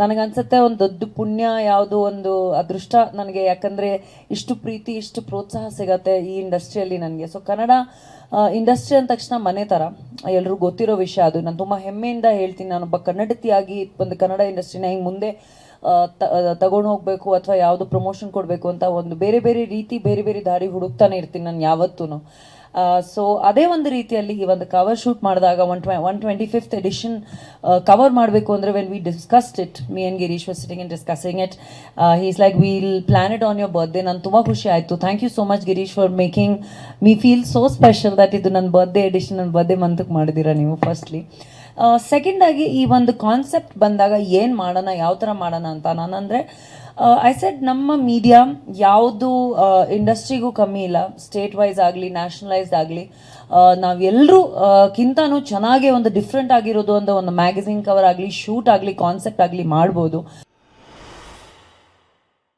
ನನಗನ್ಸುತ್ತೆ ಒಂದು ದೊಡ್ಡ ಪುಣ್ಯ ಯಾವುದು ಒಂದು ಅದೃಷ್ಟ ನನಗೆ, ಯಾಕಂದರೆ ಇಷ್ಟು ಪ್ರೀತಿ ಇಷ್ಟು ಪ್ರೋತ್ಸಾಹ ಸಿಗತ್ತೆ ಈ ಇಂಡಸ್ಟ್ರಿಯಲ್ಲಿ ನನಗೆ. ಸೊ ಕನ್ನಡ ಇಂಡಸ್ಟ್ರಿ ಅಂದ ತಕ್ಷಣ ಮನೆ ಥರ, ಎಲ್ರಿಗೂ ಗೊತ್ತಿರೋ ವಿಷಯ ಅದು. ನಾನು ತುಂಬ ಹೆಮ್ಮೆಯಿಂದ ಹೇಳ್ತೀನಿ, ನಾನೊಬ್ಬ ಕನ್ನಡತಿಯಾಗಿ ಒಂದು ಕನ್ನಡ ಇಂಡಸ್ಟ್ರಿನ ಹಿಂಗೆ ಮುಂದೆ ತಗೊಂಡು ಹೋಗಬೇಕು ಅಥವಾ ಯಾವುದು ಪ್ರಮೋಷನ್ ಕೊಡಬೇಕು ಅಂತ ಒಂದು ಬೇರೆ ಬೇರೆ ರೀತಿ ಬೇರೆ ಬೇರೆ ದಾರಿ ಹುಡುಕ್ತಾನೆ ಇರ್ತೀನಿ ನಾನು ಯಾವತ್ತೂ. ಸೊ ಅದೇ ಒಂದು ರೀತಿಯಲ್ಲಿ ಈ ಒಂದು ಕವರ್ ಶೂಟ್ ಮಾಡಿದಾಗ 125th ಎಡಿಷನ್ ಕವರ್ ಮಾಡಬೇಕು ಅಂದರೆ when we discussed it, me and Girish was sitting and discussing it, he's like will plan it on your birthday. ನಾನು ತುಂಬ ಖುಷಿ ಆಯಿತು. Thank you so much Girish for making me feel so special that ಇದು ನನ್ನ birthday edition, ನನ್ನ birthday ಮಂತಕ್ಕೆ ಮಾಡಿದ್ದೀರಾ ನೀವು ಫಸ್ಟ್ಲಿ. ಸೆಕೆಂಡಾಗಿ ಈ ಒಂದು ಕಾನ್ಸೆಪ್ಟ್ ಬಂದಾಗ ಏನು ಮಾಡೋಣ, ಯಾವ ಥರ ಮಾಡೋಣ ಅಂತ ನಾನಂದರೆ ಐ ಸೆಡ್ ನಮ್ಮ ಮೀಡಿಯಾ ಯಾವುದು ಇಂಡಸ್ಟ್ರಿಗೂ ಕಮ್ಮಿ ಇಲ್ಲ, ಸ್ಟೇಟ್ ವೈಸ್ ಆಗಲಿ ನ್ಯಾಷನಲೈಸ್ಡ್ ಆಗಲಿ ನಾವೆಲ್ಲರೂ ಕಿಂತನೂ ಚೆನ್ನಾಗೇ ಒಂದು ಡಿಫ್ರೆಂಟ್ ಆಗಿರೋದು ಅಂತ ಒಂದು ಮ್ಯಾಗಝಿನ್ ಕವರ್ ಆಗಲಿ ಶೂಟ್ ಆಗಲಿ ಕಾನ್ಸೆಪ್ಟ್ ಆಗಲಿ ಮಾಡ್ಬೋದು.